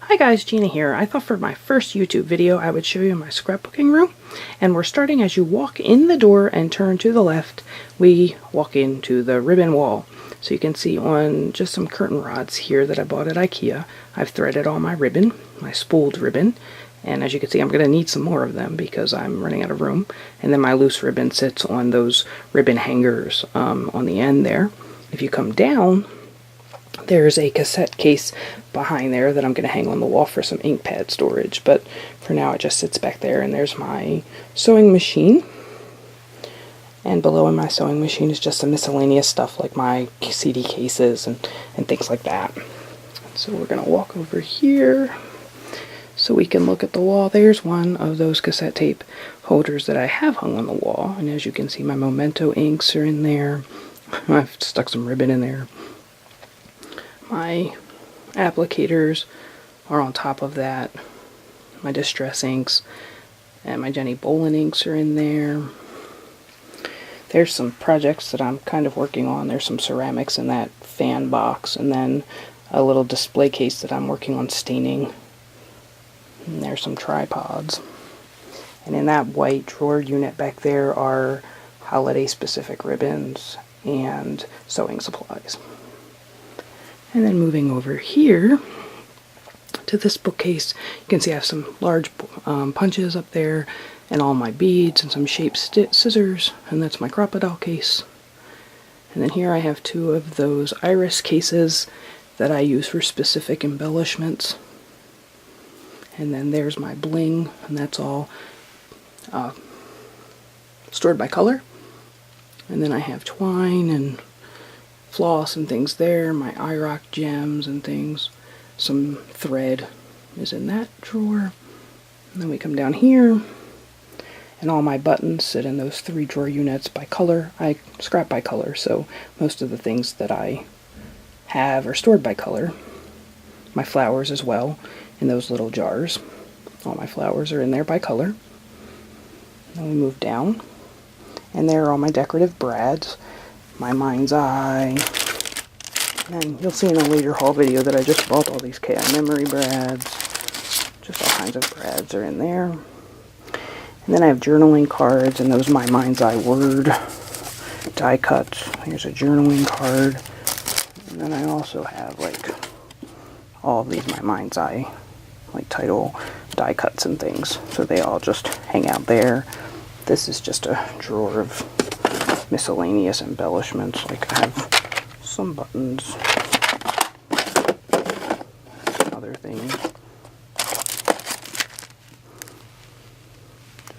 Hi guys, Gina here. I thought for my first YouTube video I would show you my scrapbooking room. And we're starting as you walk in the door and turn to the left, we walk into the ribbon wall. So you can see on just some curtain rods here that I bought at IKEA, I've threaded all my ribbon, my spooled ribbon. And as you can see, I'm going to need some more of them because I'm running out of room. And then my loose ribbon sits on those ribbon hangers on the end there. If you come down, there's a cassette case behind there that I'm going to hang on the wall for some ink pad storage, but for now it just sits back there. And there's my sewing machine, and below in my sewing machine is just some miscellaneous stuff like my CD cases and things like that. So we're going to walk over here so we can look at the wall. There's one of those cassette tape holders that I have hung on the wall, and as you can see, my Memento inks are in there. I've stuck some ribbon in there. My applicators are on top of that. My Distress inks and my Jenny Bolin inks are in there. There's some projects that I'm kind of working on. There's some ceramics in that fan box, and then a little display case that I'm working on staining. And there's some tripods. And in that white drawer unit back there are holiday specific ribbons and sewing supplies. And then moving over here to this bookcase, you can see I have some large punches up there and all my beads and some shaped scissors, and that's my crocodile case. And then here I have two of those iris cases that I use for specific embellishments. And then there's my bling, and that's all stored by color. And then I have twine and floss and things there, my IROC gems and things. Some thread is in that drawer. And then we come down here, and all my buttons sit in those 3 drawer units by color. I scrap by color, so most of the things that I have are stored by color. My flowers as well, in those little jars. All my flowers are in there by color. Then we move down, and there are all my decorative brads. My Mind's Eye, and you'll see in a later haul video that I just bought all these KI memory brads. Just all kinds of brads are in there. And then I have journaling cards, and those My Mind's Eye Word die cuts. Here's a journaling card. And then I also have like all of these My Mind's Eye like title die cuts and things. So they all just hang out there. This is just a drawer of miscellaneous embellishments. Like I have some buttons, other things,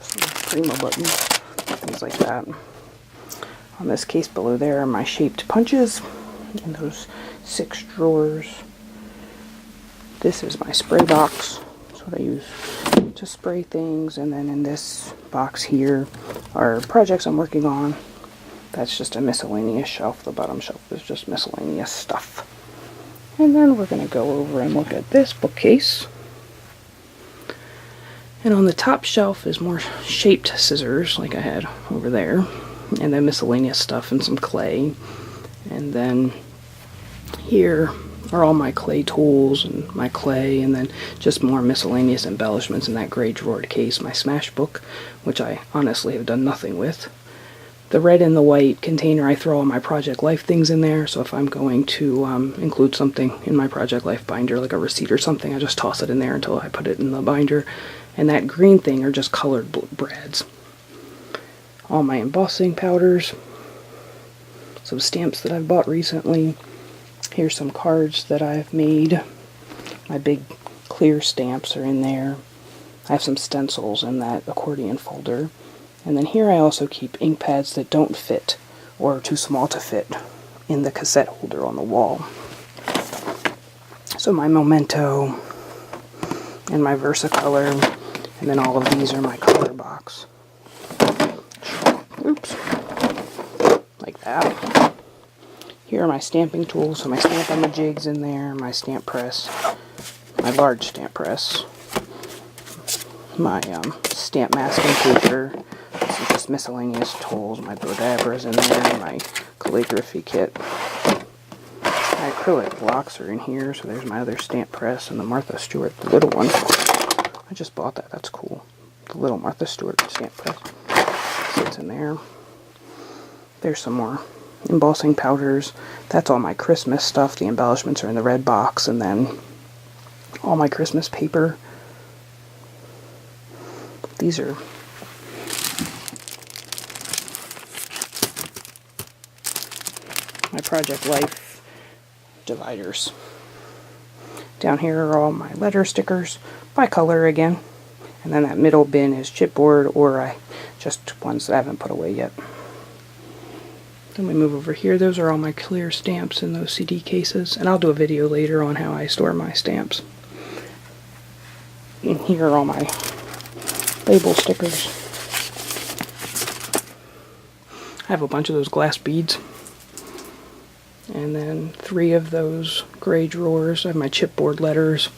just some Prima buttons, things like that. On this case below there are my shaped punches in those 6 drawers. This is my spray box. That's what I use to spray things. And then in this box here are projects I'm working on. That's just a miscellaneous shelf. The bottom shelf is just miscellaneous stuff. And then we're going to go over and look at this bookcase. And on the top shelf is more shaped scissors like I had over there. And then miscellaneous stuff and some clay. And then here are all my clay tools and my clay, and then just more miscellaneous embellishments in that gray drawered case. My Smash book, which I honestly have done nothing with. The red and the white container, I throw all my Project Life things in there, so if I'm going to include something in my Project Life binder, like a receipt or something, I just toss it in there until I put it in the binder. And that green thing are just colored brads. All my embossing powders, some stamps that I've bought recently. Here's some cards that I've made. My big clear stamps are in there. I have some stencils in that accordion folder. And then here I also keep ink pads that don't fit or are too small to fit in the cassette holder on the wall. So my Memento and my Versacolor, and then all of these are my color box. Oops. Like that. Here are my stamping tools, so my Stamp-A-Ma-Jig's in there, my stamp press, my large stamp press, my stamp masking paper. This is just miscellaneous tools. My Brodabbra's in there, my calligraphy kit. My acrylic blocks are in here, so there's my other stamp press and the Martha Stewart, the little one. I just bought that, that's cool. The little Martha Stewart stamp press sits in there. There's some more embossing powders. That's all my Christmas stuff. The embellishments are in the red box, and then all my Christmas paper. These are my Project Life dividers. Down here are all my letter stickers by color again. And then that middle bin is chipboard, or just ones that I haven't put away yet. Then we move over here. Those are all my clear stamps in those CD cases. And I'll do a video later on how I store my stamps. And here are all my label stickers. I have a bunch of those glass beads. And then 3 of those gray drawers. I have my chipboard letters.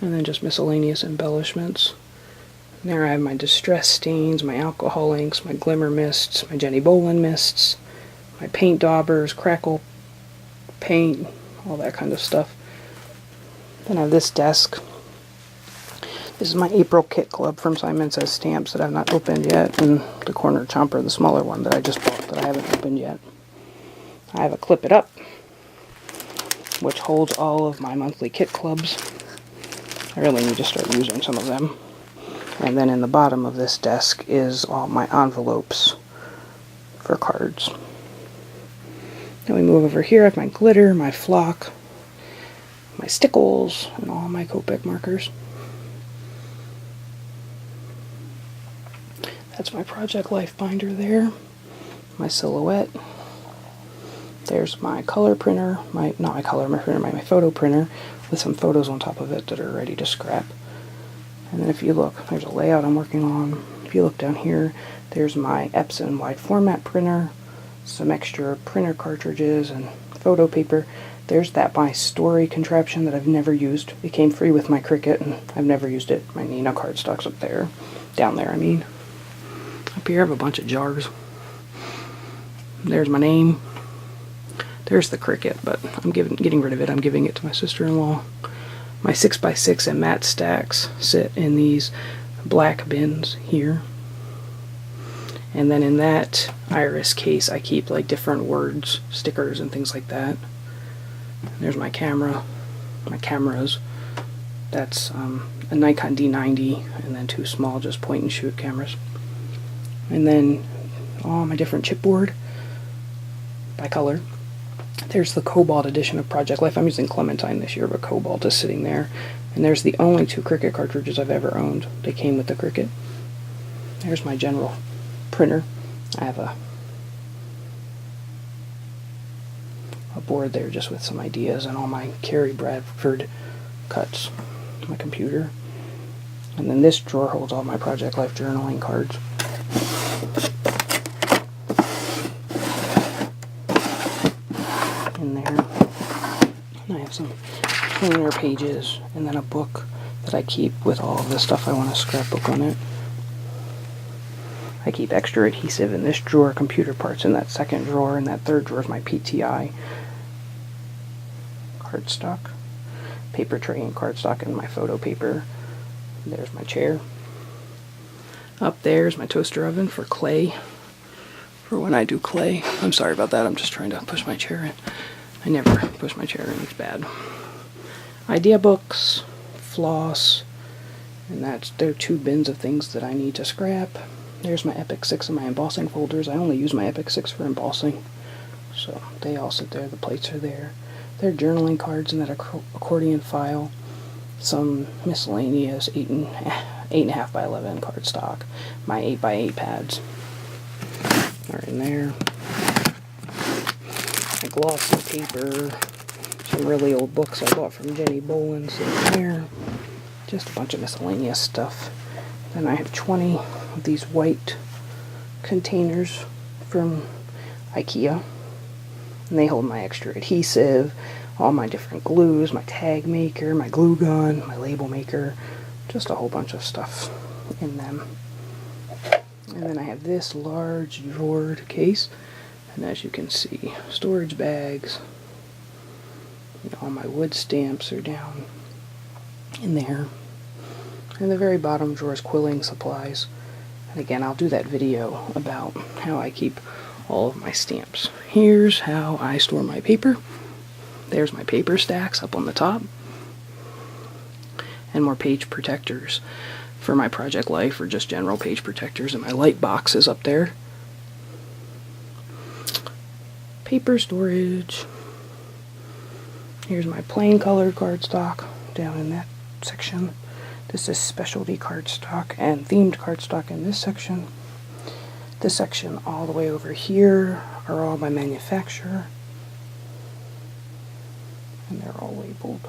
And then just miscellaneous embellishments. And there I have my distress stains, my alcohol inks, my glimmer mists, my Jenny Bolin mists, my paint daubers, crackle paint, all that kind of stuff. Then I have this desk. This is my April Kit Club from Simon Says Stamps that I've not opened yet, and the corner chomper, the smaller one that I just bought that I haven't opened yet. I have a Clip It Up, which holds all of my monthly kit clubs. I really need to start using some of them. And then in the bottom of this desk is all my envelopes for cards. Then we move over here. I have my glitter, my flock, my stickles, and all my Copic markers. That's my Project Life binder there. My silhouette. There's my color printer, my photo printer with some photos on top of it that are ready to scrap. And then if you look, there's a layout I'm working on. If you look down here, there's my Epson wide format printer, some extra printer cartridges and photo paper. There's that My Story contraption that I've never used. It came free with my Cricut and I've never used it. My Nina cardstock's up there. Down there, I mean. Up here I have a bunch of jars. There's my name. There's the Cricut, but I'm getting rid of it. I'm giving it to my sister-in-law. My 6x6 and matte stacks sit in these black bins here. And then in that iris case, I keep like different words, stickers, and things like that. There's my camera, my cameras. That's a Nikon D90, and then 2 small, just point-and-shoot cameras. And then all my different chipboard by color. There's the Cobalt edition of Project Life. I'm using Clementine this year, but Cobalt is sitting there. And there's the only 2 Cricut cartridges I've ever owned. They came with the Cricut. There's my general printer. I have a board there just with some ideas and all my Carrie Bradford cuts. My computer. And then this drawer holds all my Project Life journaling cards. In there. And I have some cleaner pages and then a book that I keep with all of the stuff I want to scrapbook on it. I keep extra adhesive in this drawer, computer parts in that second drawer, and that third drawer is my PTI cardstock, paper tray and cardstock, and my photo paper. There's my chair. Up there's my toaster oven for clay, for when I do clay. I'm sorry about that, I'm just trying to push my chair in. I never push my chair in, it's bad. Idea books, floss, and there are 2 bins of things that I need to scrap. There's my Epic 6 and my embossing folders. I only use my Epic 6 for embossing, so they all sit there. The plates are there. There are journaling cards in that accordion file. Some miscellaneous 8.5 by 11 cardstock. My 8x8 pads are in there. My glossy paper. Some really old books I bought from Jenny Bolin sitting there. Just a bunch of miscellaneous stuff. Then I have 20 of these white containers from IKEA. And they hold my extra adhesive, all my different glues, my tag maker, my glue gun, my label maker, just a whole bunch of stuff in them. And then I have this large drawered case, and as you can see, storage bags, All my wood stamps are down in there. And the very bottom drawer is quilling supplies. And again, I'll do that video about how I keep all of my stamps. Here's how I store my paper. There's my paper stacks up on the top. And more page protectors for my project life, or just general page protectors, and my light box is up there. Paper storage. Here's my plain colored cardstock down in that section. This is specialty cardstock and themed cardstock in this section. This section all the way over here are all by manufacturer. And they're all labeled.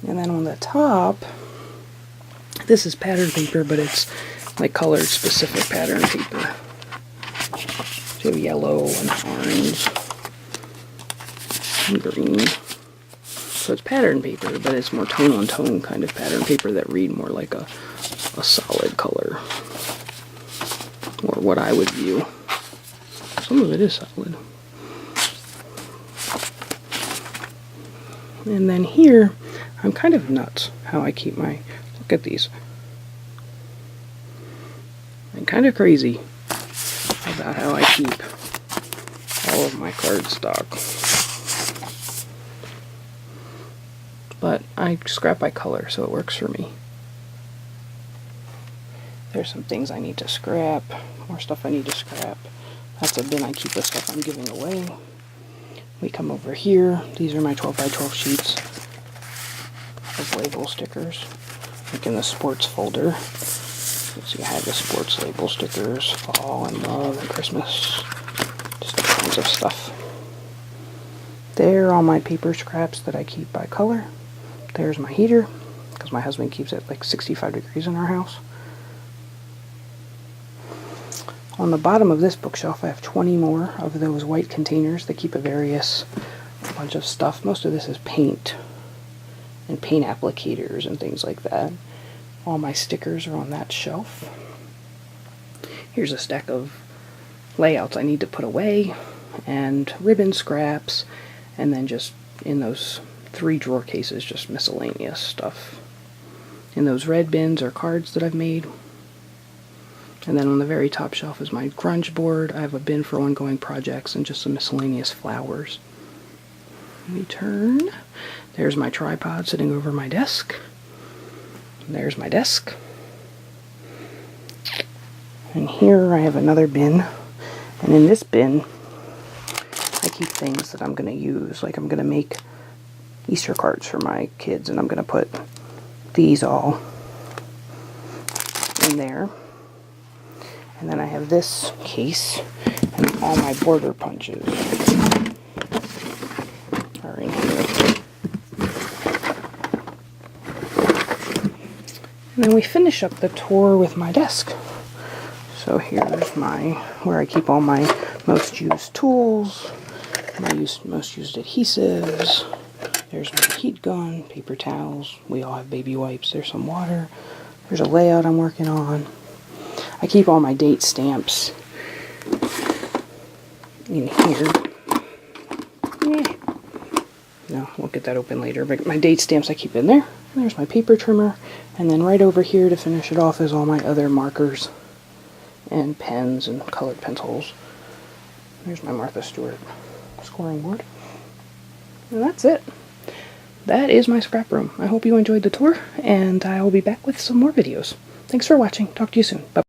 And then on the top, this is pattern paper, but it's like colored specific pattern paper. So yellow and orange and green. So it's pattern paper, but it's more tone-on-tone kind of pattern paper that read more like a solid color. Or what I would view. Some of it is solid. And then here, I'm kind of nuts how I keep my, look at these. I'm kind of crazy about how I keep all of my cardstock. But I scrap by color, so it works for me. There's some things I need to scrap, more stuff I need to scrap. That's a bin I keep the stuff I'm giving away. We come over here. These are my 12 by 12 sheets of label stickers, like in the sports folder. Let's see, I have the sports label stickers, fall and love and Christmas, just all kinds of stuff. There are all my paper scraps that I keep by color. There's my heater, because my husband keeps it like 65 degrees in our house. On the bottom of this bookshelf, I have 20 more of those white containers that keep a bunch of stuff. Most of this is paint and paint applicators and things like that. All my stickers are on that shelf. Here's a stack of layouts I need to put away, and ribbon scraps, and then just in those 3 drawer cases, just miscellaneous stuff. In those red bins are cards that I've made. And then on the very top shelf is my grunge board. I have a bin for ongoing projects and just some miscellaneous flowers. We turn. There's my tripod sitting over my desk. There's my desk. And here I have another bin. And in this bin, I keep things that I'm going to use. Like I'm going to make Easter cards for my kids, and I'm going to put these all in there. And then I have this case, and all my border punches are in here. And then we finish up the tour with my desk. So here's where I keep all my most used tools, my most used adhesives. There's my heat gun, paper towels. We all have baby wipes. There's some water. There's a layout I'm working on. I keep all my date stamps in here. No, we'll get that open later. But my date stamps I keep in there. And there's my paper trimmer. And then right over here to finish it off is all my other markers and pens and colored pencils. There's my Martha Stewart scoring board. And that's it. That is my scrap room. I hope you enjoyed the tour, and I will be back with some more videos. Thanks for watching. Talk to you soon. Bye.